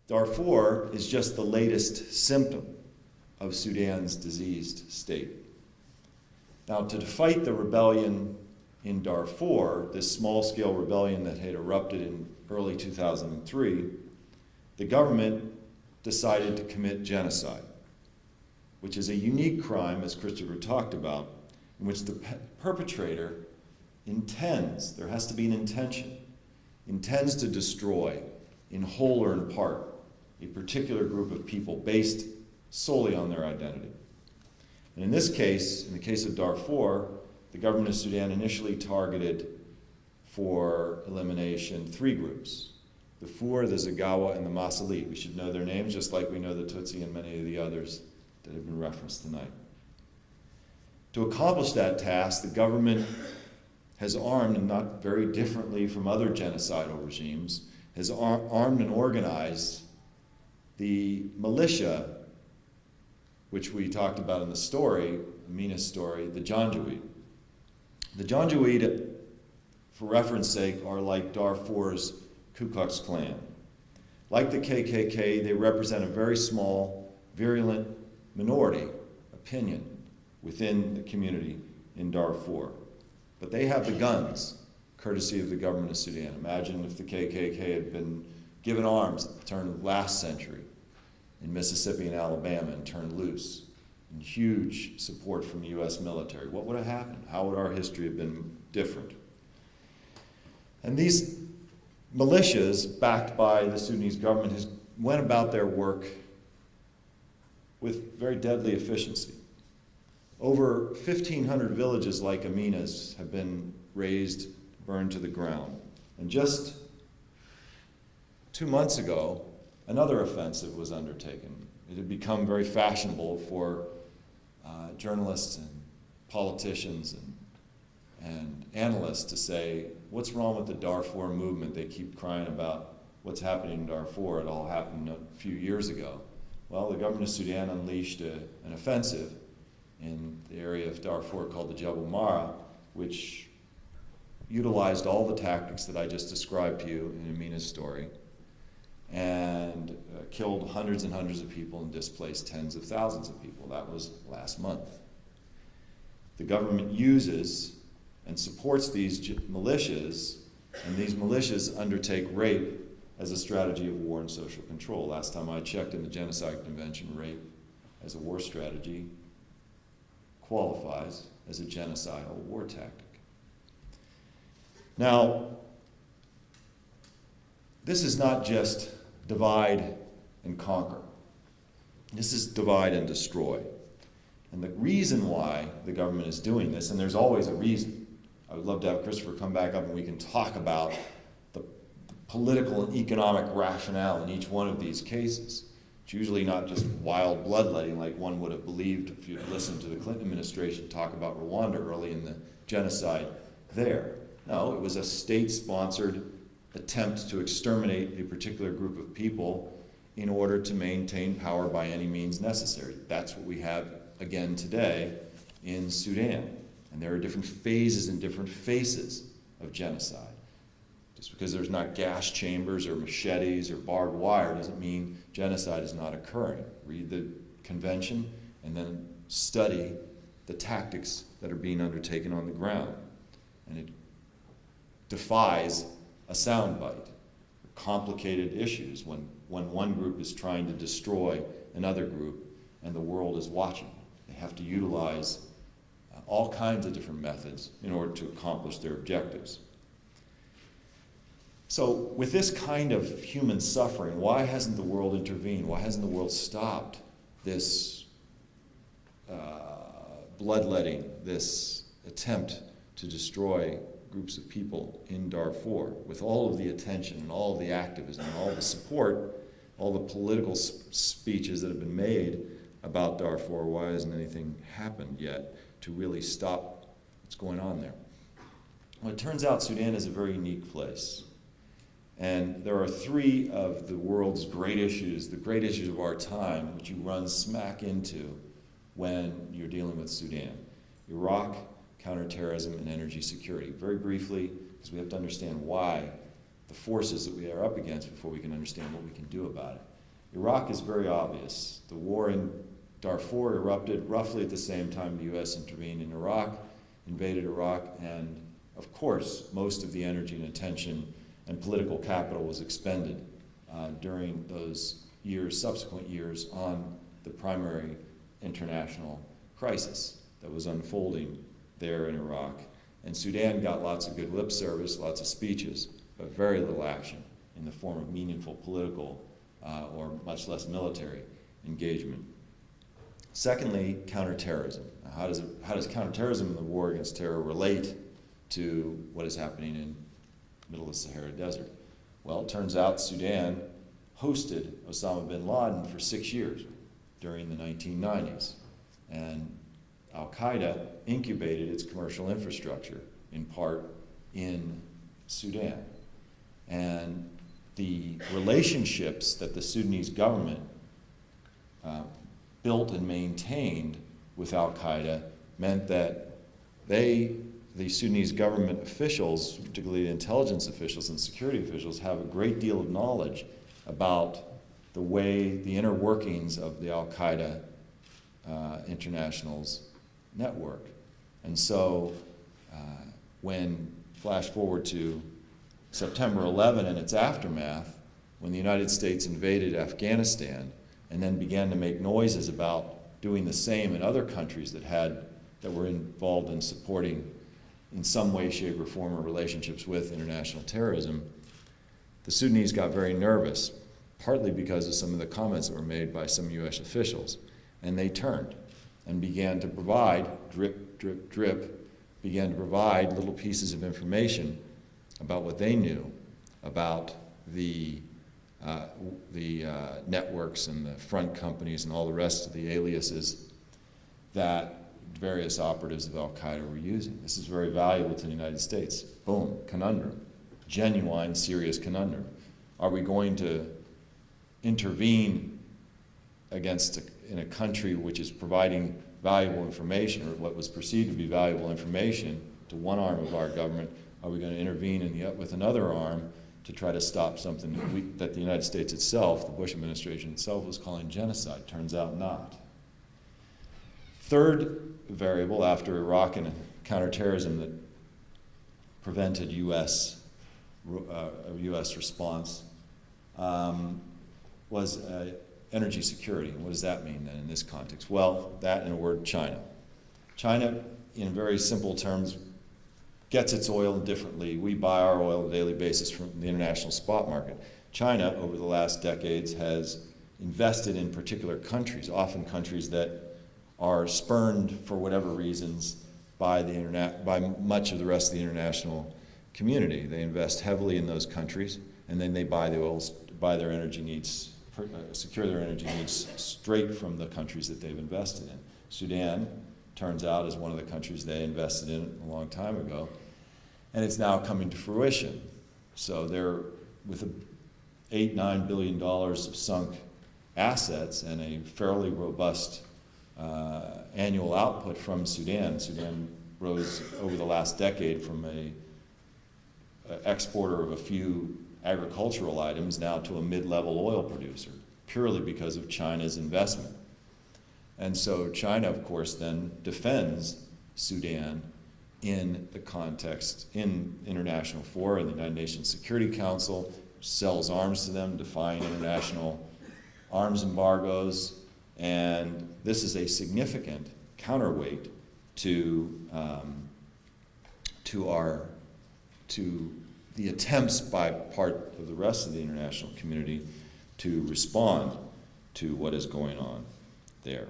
Darfur is just the latest symptom of Sudan's diseased state. Now, to fight the rebellion in Darfur, this small-scale rebellion that had erupted in early 2003, the government decided to commit genocide, which is a unique crime, as Christopher talked about, in which the perpetrator intends, there has to be an intention, intends to destroy, in whole or in part, a particular group of people based solely on their identity. And in this case, in the case of Darfur, the government of Sudan initially targeted for elimination 3 groups: the Fur, the Zagawa, and the Masalit. We should know their names just like we know the Tutsi and many of the others that have been referenced tonight. To accomplish that task, the government has armed, and not very differently from other genocidal regimes, has armed and organized the militia, which we talked about in the story, Amina's story, the Janjaweed. The Janjaweed, for reference sake, are like Darfur's Ku Klux Klan. Like the KKK, they represent a very small, virulent minority opinion within the community in Darfur. But they have the guns, courtesy of the government of Sudan. Imagine if the KKK had been given arms at the turn of the last century in Mississippi and Alabama and turned loose, and huge support from the US military. What would have happened? How would our history have been different? And these militias, backed by the Sudanese government, went about their work with very deadly efficiency. Over 1,500 villages like Amina's have been razed, burned to the ground. And just 2 months ago, another offensive was undertaken. It had become very fashionable for journalists and politicians and analysts to say, what's wrong with the Darfur movement? They keep crying about what's happening in Darfur. It all happened a few years ago. Well, the government of Sudan unleashed an offensive in the area of Darfur called the Jebel Mara, which utilized all the tactics that I just described to you in Amina's story, and killed hundreds and hundreds of people and displaced tens of thousands of people. That was last month. The government uses and supports these militias, and these militias undertake rape as a strategy of war and social control. Last time I checked in the Genocide Convention, rape as a war strategy qualifies as a genocidal war tactic. Now, this is not just divide and conquer. This is divide and destroy. And the reason why the government is doing this, and there's always a reason. I would love to have Christopher come back up and we can talk about the political and economic rationale in each one of these cases. It's usually not just wild bloodletting like one would have believed if you'd listened to the Clinton administration talk about Rwanda early in the genocide there. No, it was a state-sponsored attempt to exterminate a particular group of people in order to maintain power by any means necessary. That's what we have again today in Sudan. And there are different phases and different faces of genocide. Just because there's not gas chambers or machetes or barbed wire doesn't mean genocide is not occurring. Read the convention and then study the tactics that are being undertaken on the ground. And it defies a soundbite. Complicated issues when one group is trying to destroy another group and the world is watching. They have to utilize all kinds of different methods in order to accomplish their objectives. So with this kind of human suffering, why hasn't the world intervened? Why hasn't the world stopped this bloodletting, this attempt to destroy groups of people in Darfur with all of the attention and all of the activism and all the support, all the political speeches that have been made about Darfur? Why hasn't anything happened yet to really stop what's going on there? Well, it turns out Sudan is a very unique place. And there are 3 of the world's great issues, the great issues of our time, which you run smack into when you're dealing with Sudan: Iraq, counterterrorism, and energy security. Very briefly, because we have to understand why, the forces that we are up against before we can understand what we can do about it. Iraq is very obvious. The war in Darfur erupted roughly at the same time the U.S. intervened in Iraq, invaded Iraq, and of course, most of the energy and attention and political capital was expended during those years, subsequent years, on the primary international crisis that was unfolding there in Iraq. And Sudan got lots of good lip service, lots of speeches, but very little action in the form of meaningful political or much less military engagement. Secondly, counterterrorism. Now, how does counterterrorism and the war against terror relate to what is happening in the middle of the Sahara Desert? Well, it turns out Sudan hosted Osama bin Laden for 6 years during the 1990s. And Al-Qaeda incubated its commercial infrastructure, in part, in Sudan. And the relationships that the Sudanese government built and maintained with Al-Qaeda meant that the Sudanese government officials, particularly the intelligence officials and security officials, have a great deal of knowledge about the way, the inner workings of the Al-Qaeda international's network. And so when, flash forward to September 11 and its aftermath, when the United States invaded Afghanistan and then began to make noises about doing the same in other countries that were involved in supporting in some way, shape, or form or relationships with international terrorism, the Sudanese got very nervous, partly because of some of the comments that were made by some U.S. officials. And they turned and began to provide, drip, drip, drip, began to provide little pieces of information about what they knew about the networks and the front companies and all the rest of the aliases that various operatives of Al-Qaeda were using. This is very valuable to the United States. Boom, conundrum, genuine, serious conundrum. Are we going to intervene in a country which is providing valuable information, or what was perceived to be valuable information, to one arm of our government? Are we going to intervene with another arm to try to stop something that the United States itself, the Bush administration itself, was calling genocide? Turns out not. Third variable after Iraq and counterterrorism that prevented U.S. response was energy security. And what does that mean then in this context? Well, that in a word, China. China, in very simple terms, gets its oil differently. We buy our oil on a daily basis from the international spot market. China, over the last decades, has invested in particular countries, often countries that are spurned for whatever reasons by much of the rest of the international community. They invest heavily in those countries, and then they buy their energy needs, secure their energy needs straight from the countries that they've invested in. Sudan turns out is one of the countries they invested in a long time ago, and it's now coming to fruition. So they're, with $8-9 billion of sunk assets and a fairly robust annual output from Sudan. Sudan rose over the last decade from an exporter of a few agricultural items now to a mid-level oil producer, purely because of China's investment. And so China, of course, then defends Sudan in the context, in international fora, in the United Nations Security Council, sells arms to them, defying international arms embargoes, and this is a significant counterweight to the attempts by part of the rest of the international community to respond to what is going on there.